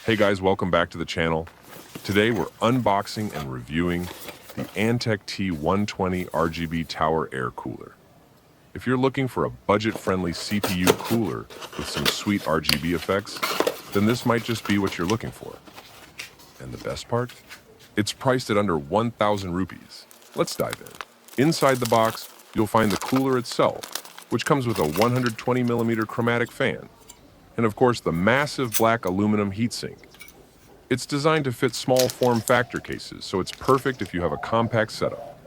Hey guys, welcome back to the channel. Today we're unboxing and reviewing the Antec T120 RGB Tower Air Cooler. If you're looking for a budget-friendly CPU cooler with some sweet RGB effects, then this might just be what you're looking for. And the best part? It's priced at under 1,000 rupees. Let's dive in. Inside the box, you'll find the cooler itself, which comes with a 120mm chromatic fan, and of course the massive black aluminum heatsink. It's designed to fit small form factor cases, so it's perfect if you have a compact setup.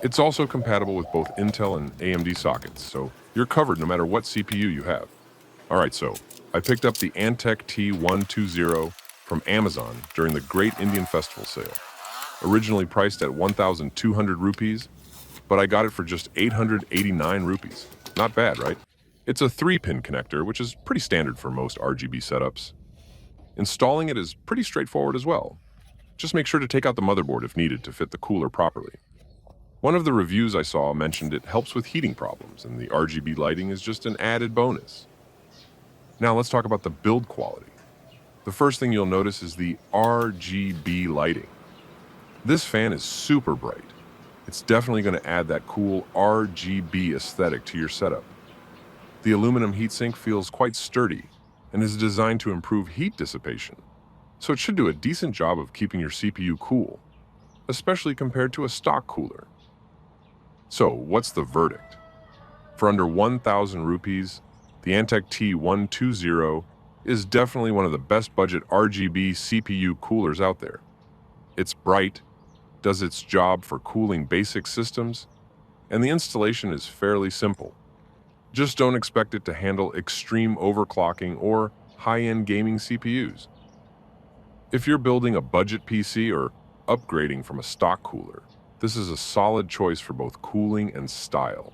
It's also compatible with both Intel and AMD sockets, so you're covered no matter what CPU you have. Alright, so I picked up the Antec T120 from Amazon during the Great Indian Festival sale. Originally priced at 1,200 rupees, but I got it for just 889 rupees. Not bad, right? It's a 3-pin connector, which is pretty standard for most RGB setups. Installing it is pretty straightforward as well. Just make sure to take out the motherboard if needed to fit the cooler properly. One of the reviews I saw mentioned it helps with heating problems, and the RGB lighting is just an added bonus. Now let's talk about the build quality. The first thing you'll notice is the RGB lighting. This fan is super bright. It's definitely going to add that cool RGB aesthetic to your setup. The aluminum heatsink feels quite sturdy and is designed to improve heat dissipation, so it should do a decent job of keeping your CPU cool, especially compared to a stock cooler. So, what's the verdict? For under 1,000 rupees, the Antec T120 is definitely one of the best budget RGB CPU coolers out there. It's bright, does its job for cooling basic systems, and the installation is fairly simple. Just don't expect it to handle extreme overclocking or high-end gaming CPUs. If you're building a budget PC or upgrading from a stock cooler, this is a solid choice for both cooling and style.